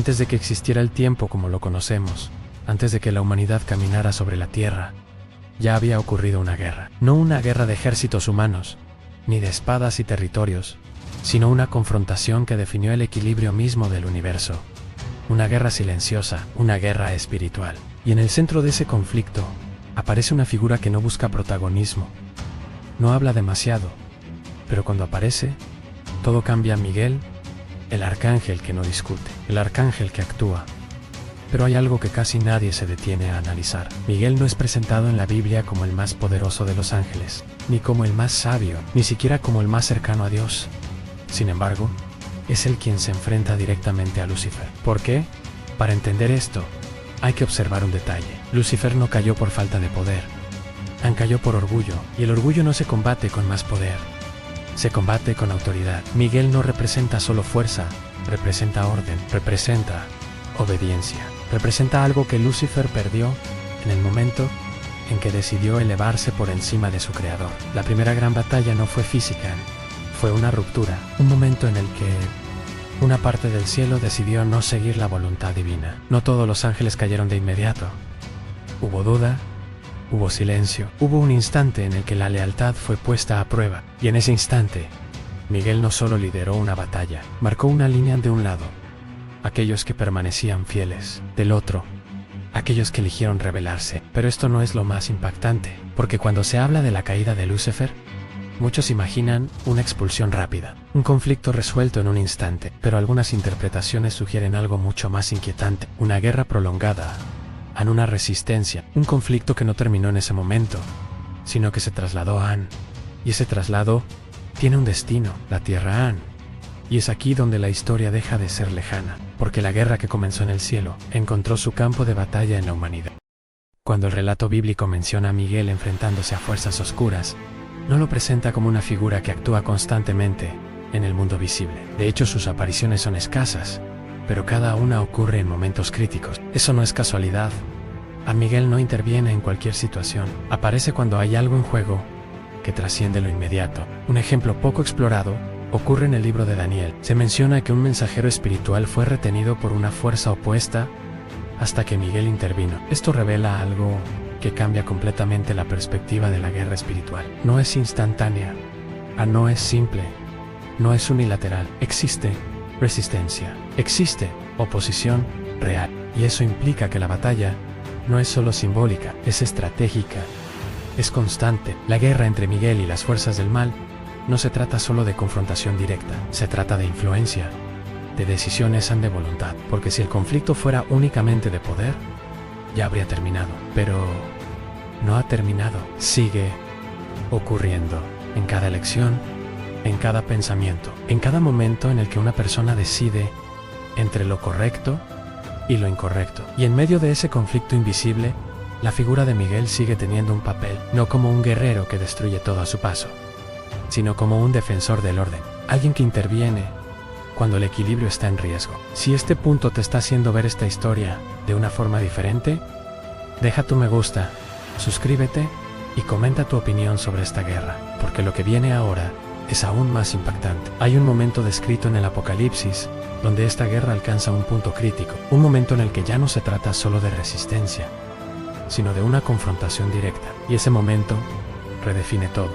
Antes de que existiera el tiempo como lo conocemos, antes de que la humanidad caminara sobre la tierra, ya había ocurrido una guerra. No una guerra de ejércitos humanos, ni de espadas y territorios, sino una confrontación que definió el equilibrio mismo del universo. Una guerra silenciosa, una guerra espiritual. Y en el centro de ese conflicto, aparece una figura que no busca protagonismo. No habla demasiado, pero cuando aparece, todo cambia. Miguel, el arcángel que no discute, el arcángel que actúa. Pero hay algo que casi nadie se detiene a analizar. Miguel no es presentado en la Biblia como el más poderoso de los ángeles, ni como el más sabio, ni siquiera como el más cercano a Dios. Sin embargo, es él quien se enfrenta directamente a Lucifer. ¿Por qué? Para entender esto, hay que observar un detalle. Lucifer no cayó por falta de poder, cayó por orgullo, y el orgullo no se combate con más poder, se combate con autoridad. Miguel no representa solo fuerza, representa orden, representa obediencia, representa algo que Lucifer perdió en el momento en que decidió elevarse por encima de su creador. La primera gran batalla no fue física, fue una ruptura, un momento en el que una parte del cielo decidió no seguir la voluntad divina. No todos los ángeles cayeron de inmediato. Hubo duda, hubo silencio, hubo un instante en el que la lealtad fue puesta a prueba, y en ese instante, Miguel no solo lideró una batalla, marcó una línea de un lado, aquellos que permanecían fieles, del otro, aquellos que eligieron rebelarse. Pero esto no es lo más impactante, porque cuando se habla de la caída de Lucifer, muchos imaginan una expulsión rápida, un conflicto resuelto en un instante, pero algunas interpretaciones sugieren algo mucho más inquietante, una guerra prolongada, en una resistencia, un conflicto que no terminó en ese momento, sino que se trasladó a An, y ese traslado tiene un destino, la Tierra An. Y es aquí donde la historia deja de ser lejana, porque la guerra que comenzó en el cielo encontró su campo de batalla en la humanidad. Cuando el relato bíblico menciona a Miguel enfrentándose a fuerzas oscuras, no lo presenta como una figura que actúa constantemente en el mundo visible. De hecho, sus apariciones son escasas, pero cada una ocurre en momentos críticos. Eso no es casualidad. A Miguel no interviene en cualquier situación. Aparece cuando hay algo en juego que trasciende lo inmediato. Un ejemplo poco explorado ocurre en el libro de Daniel. Se menciona que un mensajero espiritual fue retenido por una fuerza opuesta hasta que Miguel intervino. Esto revela algo que cambia completamente la perspectiva de la guerra espiritual. No es instantánea, no es simple, no es unilateral. Existe resistencia, existe oposición real. Y eso implica que la batalla no es solo simbólica, es estratégica, es constante. La guerra entre Miguel y las fuerzas del mal no se trata solo de confrontación directa, se trata de influencia, de decisiones de voluntad. Porque si el conflicto fuera únicamente de poder, ya habría terminado. Pero no ha terminado. Sigue ocurriendo en cada elección, en cada pensamiento, en cada momento en el que una persona decide entre lo correcto y lo incorrecto. Y en medio de ese conflicto invisible, la figura de Miguel sigue teniendo un papel, no como un guerrero que destruye todo a su paso, sino como un defensor del orden, alguien que interviene cuando el equilibrio está en riesgo. Si este punto te está haciendo ver esta historia de una forma diferente, deja tu me gusta, suscríbete y comenta tu opinión sobre esta guerra, porque lo que viene ahora es aún más impactante. Hay un momento descrito en el Apocalipsis donde esta guerra alcanza un punto crítico, un momento en el que ya no se trata solo de resistencia, sino de una confrontación directa, y ese momento redefine todo.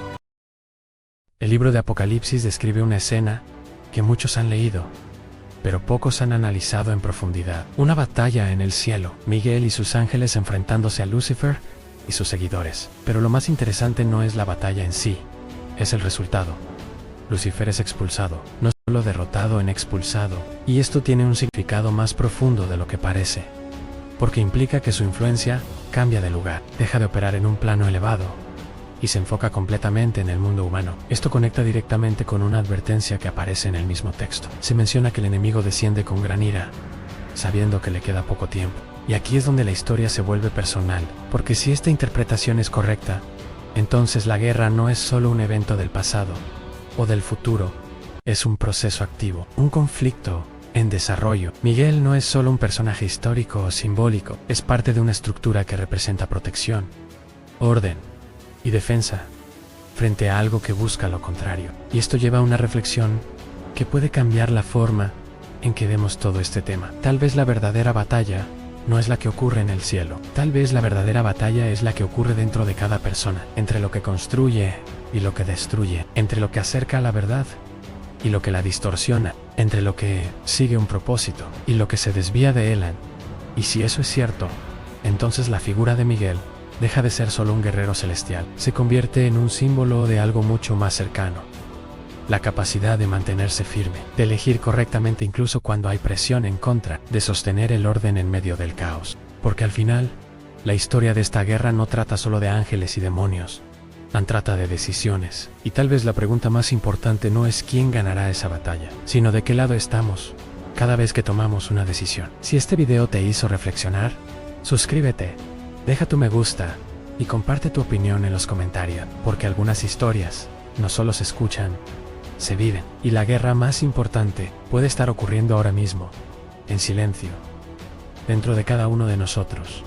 El libro de Apocalipsis describe una escena que muchos han leído, pero pocos han analizado en profundidad. Una batalla en el cielo, Miguel y sus ángeles enfrentándose a Lucifer y sus seguidores. Pero lo más interesante no es la batalla en sí, es el resultado. Lucifer es expulsado, no solo derrotado, expulsado, y esto tiene un significado más profundo de lo que parece, porque implica que su influencia cambia de lugar, deja de operar en un plano elevado y se enfoca completamente en el mundo humano. Esto conecta directamente con una advertencia que aparece en el mismo texto. Se menciona que el enemigo desciende con gran ira, sabiendo que le queda poco tiempo. Y aquí es donde la historia se vuelve personal, porque si esta interpretación es correcta, entonces la guerra no es solo un evento del pasado o del futuro, es un proceso activo, un conflicto en desarrollo. Miguel no es solo un personaje histórico o simbólico, es parte de una estructura que representa protección, orden y defensa frente a algo que busca lo contrario. Y esto lleva a una reflexión que puede cambiar la forma en que vemos todo este tema. Tal vez la verdadera batalla no es la que ocurre en el cielo. Tal vez la verdadera batalla es la que ocurre dentro de cada persona, entre lo que construye y lo que destruye, entre lo que acerca a la verdad y lo que la distorsiona, entre lo que sigue un propósito y lo que se desvía de él. Y si eso es cierto, entonces la figura de Miguel deja de ser solo un guerrero celestial, se convierte en un símbolo de algo mucho más cercano. La capacidad de mantenerse firme, de elegir correctamente incluso cuando hay presión en contra, de sostener el orden en medio del caos. Porque al final, la historia de esta guerra no trata solo de ángeles y demonios, trata de decisiones. Y tal vez la pregunta más importante no es quién ganará esa batalla, sino de qué lado estamos cada vez que tomamos una decisión. Si este video te hizo reflexionar, suscríbete, deja tu me gusta y comparte tu opinión en los comentarios, porque algunas historias no solo se escuchan, se viven. Y la guerra más importante puede estar ocurriendo ahora mismo, en silencio, dentro de cada uno de nosotros.